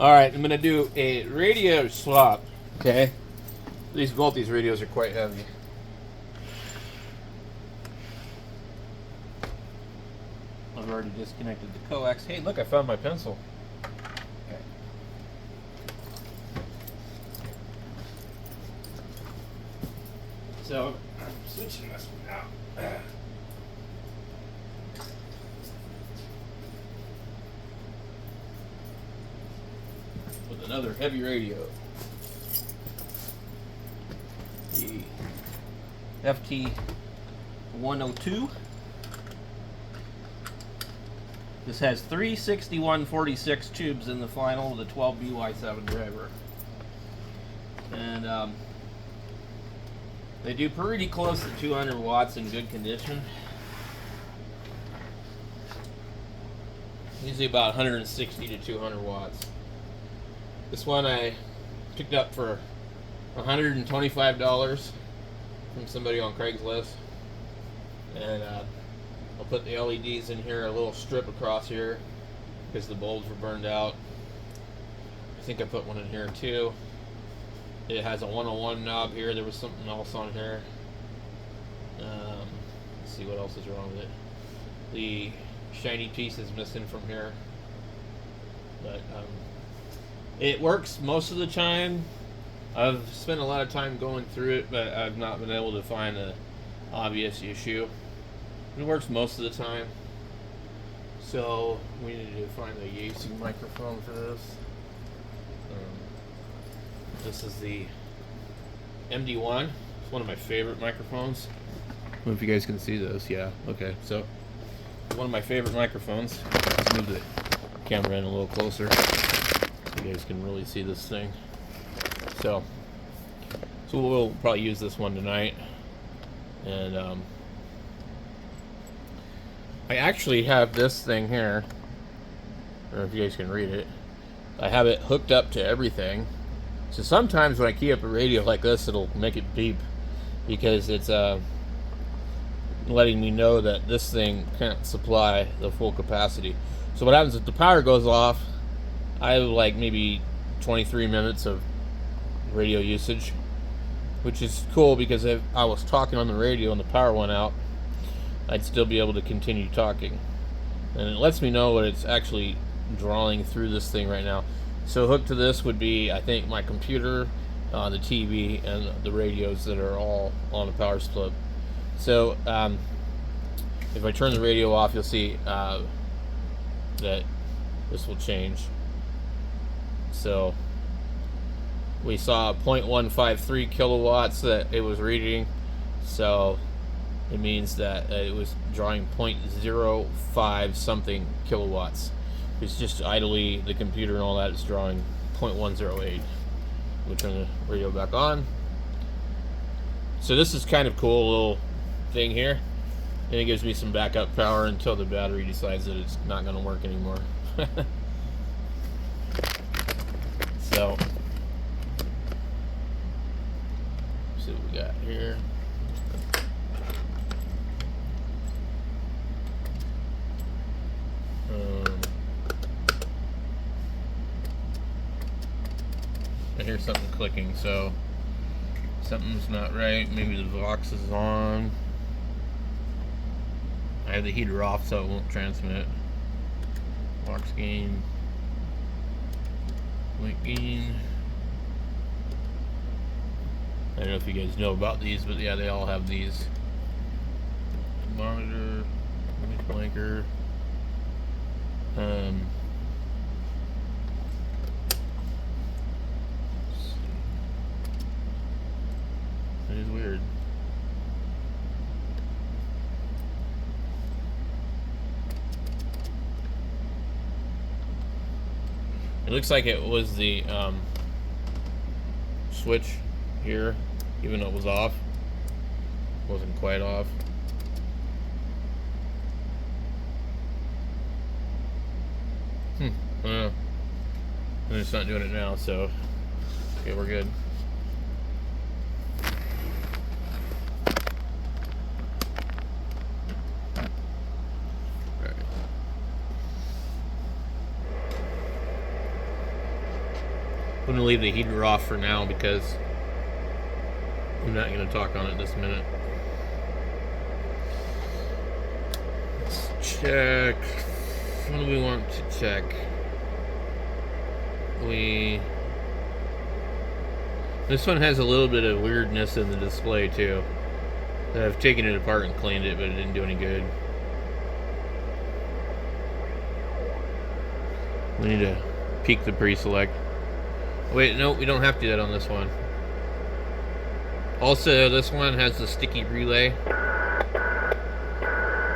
Alright, I'm gonna do a radio swap. Okay. Both these radios are quite heavy. I've already disconnected the coax. Hey, look, I found my pencil. Okay. So, I'm switching this one out. With another heavy radio. The ft-102. This has 36146 tubes in the final with a 12 BY7 driver. And they do pretty close to 200 watts in good condition. Usually about 160 to 200 watts. This one I picked up for $125 from somebody on Craigslist. And I'll put the LEDs in here, a little strip across here because the bulbs were burned out. I think I put one in here too. It has a 101 knob here. There was something else on here. Let's see what else is wrong with it. The shiny piece is missing from here. But it works most of the time. I've spent a lot of time going through it, but I've not been able to find an obvious issue. It works most of the time. So we need to find the AC microphone for this. This is the MD1. It's one of my favorite microphones. I don't know if you guys can see this. Yeah, okay. So one of my favorite microphones. Let's move the camera in a little closer so you guys can really see this thing. So we'll probably use this one tonight. And I actually have this thing here. I don't know if you guys can read it. I have it hooked up to everything. So sometimes when I key up a radio like this, it'll make it beep because it's letting me know that this thing can't supply the full capacity. So what happens if the power goes off, I have like maybe 23 minutes of radio usage, which is cool because if I was talking on the radio and the power went out, I'd still be able to continue talking. And it lets me know what it's actually drawing through this thing right now. So hooked to this would be, I think, my computer, the TV, and the radios that are all on a power strip. So if I turn the radio off, you'll see that this will change. So we saw 0.153 kilowatts that it was reading. So it means that it was drawing 0.05 something kilowatts. It's just idly, the computer and all that is drawing 0.108. We'll turn the radio back on. So this is kind of cool little thing here. And it gives me some backup power until the battery decides that it's not going to work anymore. So, let's see what we got here. I hear something clicking, so something's not right. Maybe the Vox is on. I have the heater off so it won't transmit. Vox gain. Link gain. I don't know if you guys know about these, but yeah, they all have these. Monitor, image blanker. It is weird. It looks like it was the switch here, even though it was off. It wasn't quite off. I don't know. And it's not doing it now, so okay, we're good. I'm going to leave the heater off for now because I'm not going to talk on it this minute. Let's check. What do we want to check? This one has a little bit of weirdness in the display too. I've taken it apart and cleaned it, but it didn't do any good. We need to peek the pre-select. Wait, no, we don't have to do that on this one. Also, this one has the sticky relay.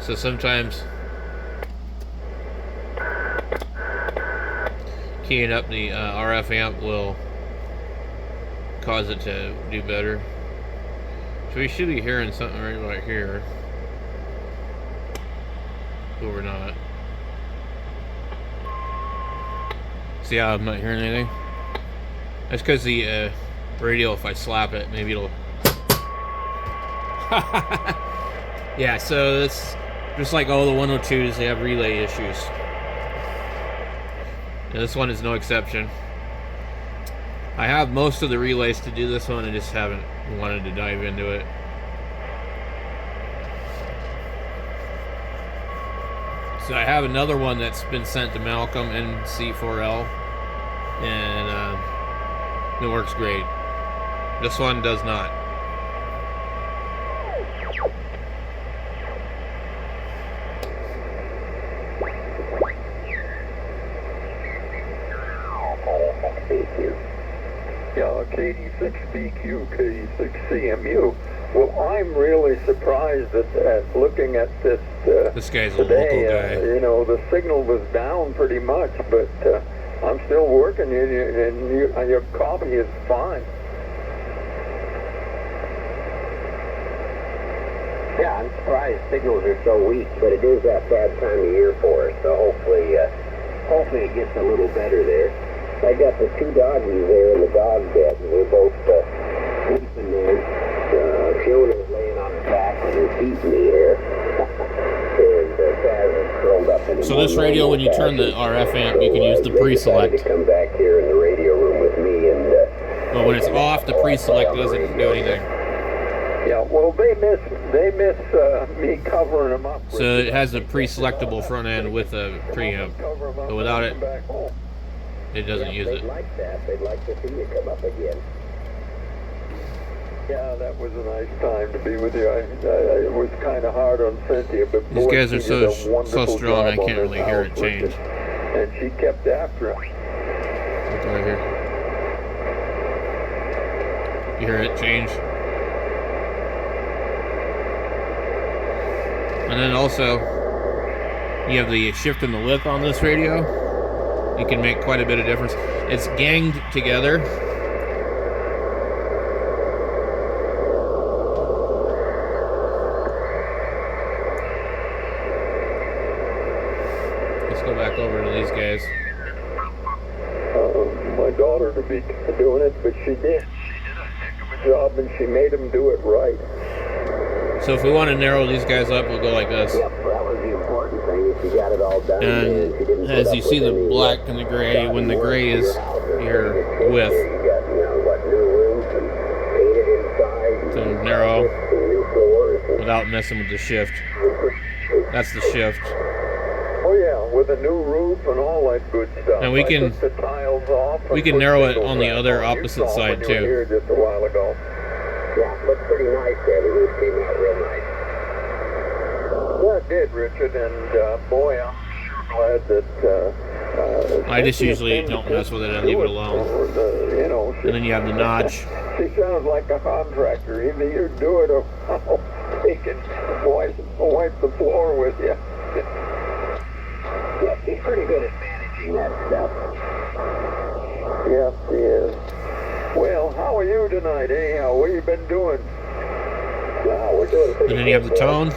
So sometimes keying up the RF amp will cause it to do better. So we should be hearing something right about here. But we're not. See how I'm not hearing anything? That's because the radio, if I slap it, maybe it'll... Yeah, so it's just like all the 102s, they have relay issues. And this one is no exception. I have most of the relays to do this one, I just haven't wanted to dive into it. So I have another one that's been sent to Malcolm, NC4L, and it works great. This one does not. Yeah, KD6BQ, KD6CMU. Well, I'm really surprised at looking at this. This guy's a today, local guy. You know, the signal was down pretty much, but I'm still working, and your coffee is fine. Yeah, I'm surprised signals are so weak, but it is that bad time of year for us, so hopefully it gets a little better there. I got the two doggies there in the dog bed, and we're both sleeping there. Fiona's laying on her back with her feet in the air, and Kaz is curled up in So this radio, when you turn the RF amp, you can use the pre-select. To come back here in the radio room with me, and but when it's off, the pre-select doesn't do anything. Yeah, well, they miss me covering them up. So it has a pre-selectable front end with a preamp, but without it, it doesn't use it. They'd like that. They'd like to see you come up again. Yeah, that was a nice time to be with you. It was kind of hard on Cynthia, but These boy, guys are she did a so wonderful strong, I job on can't really this hear it house, change. and she kept after it. Look right here. You hear it change? And then also, you have the shift in the width on this radio. You can make quite a bit of difference. It's ganged together. Let's go back over to these guys. My daughter to be doing it, but she did. She did a heck of a job, and she made them do it right. So if we want to narrow these guys up, we'll go like this. Yep, that was the important thing. If you got it all done, And she didn't as put you up see with the any, black and the gray, when the gray is your width, You got, new roof and painted inside. to narrow New floors. without messing with the shift. That's the shift. Oh yeah, with a new roof and all that good stuff. And we can- I took the tiles off. we and can put narrow it shingles on the back other You opposite saw side, when you were too. here just a while ago. Yeah, looked pretty nice there. The roof came out real nice. Yeah, it did, Richard, and boy, I'm sure glad that. I just Cynthia usually seemed don't to mess with it and leave it alone. You know, And then you have the notch. She sounds like a contractor. Either you do it or he can wipe the floor with you. Yeah, she's pretty good at managing that stuff. Yes, she is. Well, how are you tonight, anyhow? What have you been doing? We're doing pretty And then you have the good, tone.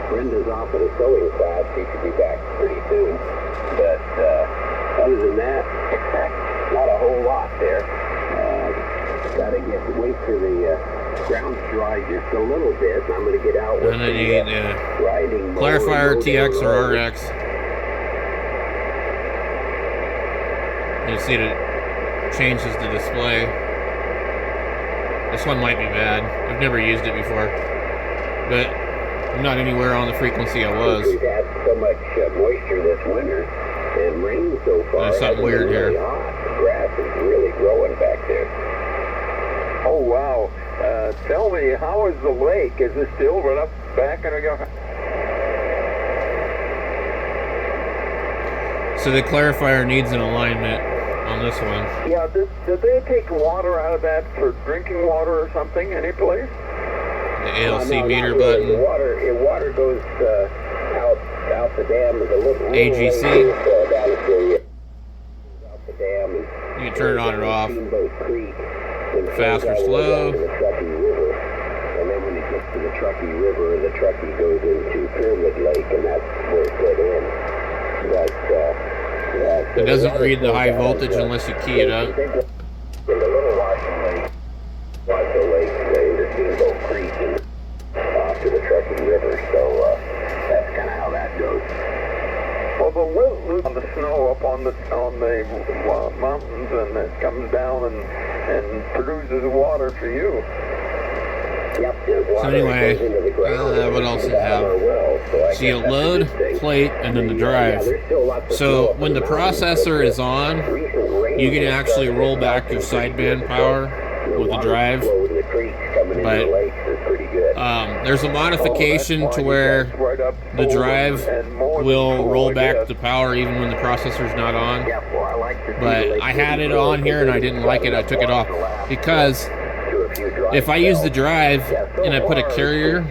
Brenda's off at a sewing class. She should be back pretty soon. But other than that, not a whole lot there. Gotta wait for the ground to dry just a little bit. I'm gonna get out with And then you the need riding mower clarifier, and go TX down or the road. RX. You see the changes the display. This one might be bad. I've never used it before, but I'm not anywhere on the frequency I was. We've had so much moisture this winter and rain so far. There's something weird really here. hot. The grass is really growing back there. Oh, wow. Tell me, how is the lake? Is it still right up back in a... So the clarifier needs an alignment on this one. Yeah, did they take water out of that for drinking water or something, any place? The ALC No, meter not really. button. The water goes out the dam is a little AGC. Down out the dam. You can turn it on or off. Steamboat Creek. Fast or slow. The Truckee River. And then when it gets to the Truckee River, the Truckee goes into Pyramid Lake, and that's where it put in. But, yeah, It doesn't read the high voltage unless you key it up. In the Little Washoe Lake, into Steamboat Creek, and off to the Truckee River. So that's kind of how that goes. Well, the wind on the snow up on the mountains, and it comes down and produces water for you. Yep, there's So water anyway, that goes into the ground. what else does it have? So you load, plate, and then the drive. So when the processor is on, you can actually roll back your sideband power with the drive. But there's a modification to where the drive will roll back the power even when the processor's not on. But I had it on here and I didn't like it. I took it off because if I use the drive and I put a carrier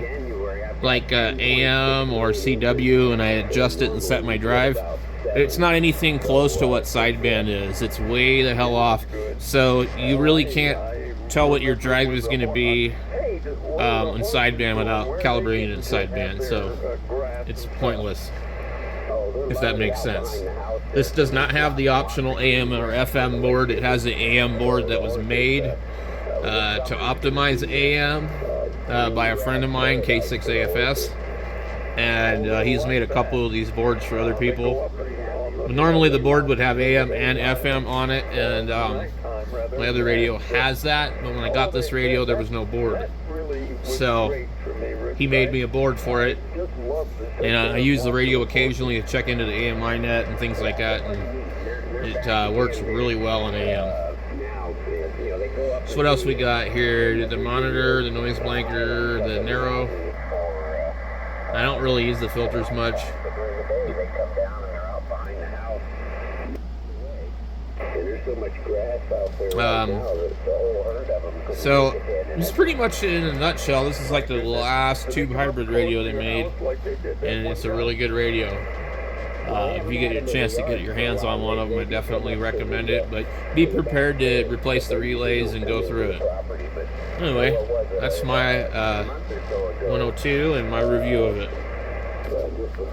like AM or CW and I adjust it and set my drive, it's not anything close to what sideband is. It's way the hell off. So you really can't tell what your drive is going to be in sideband without calibrating it in sideband. So it's pointless, if that makes sense. This does not have the optional AM or FM board. It has the AM board that was made to optimize AM by a friend of mine, K6AFS, and he's made a couple of these boards for other people. But normally the board would have AM and FM on it, and my other radio has that, but when I got this radio there was no board. So he made me a board for it, and I use the radio occasionally to check into the AMI net and things like that, and it works really well in AM. So what else we got here? The monitor, the noise blanker, the narrow. I don't really use the filters much. So it's pretty much in a nutshell. This is like the last tube hybrid radio they made, and it's a really good radio. If you get a chance to get your hands on one of them, I definitely recommend it, but be prepared to replace the relays and go through it. Anyway, that's my 102 and my review of it.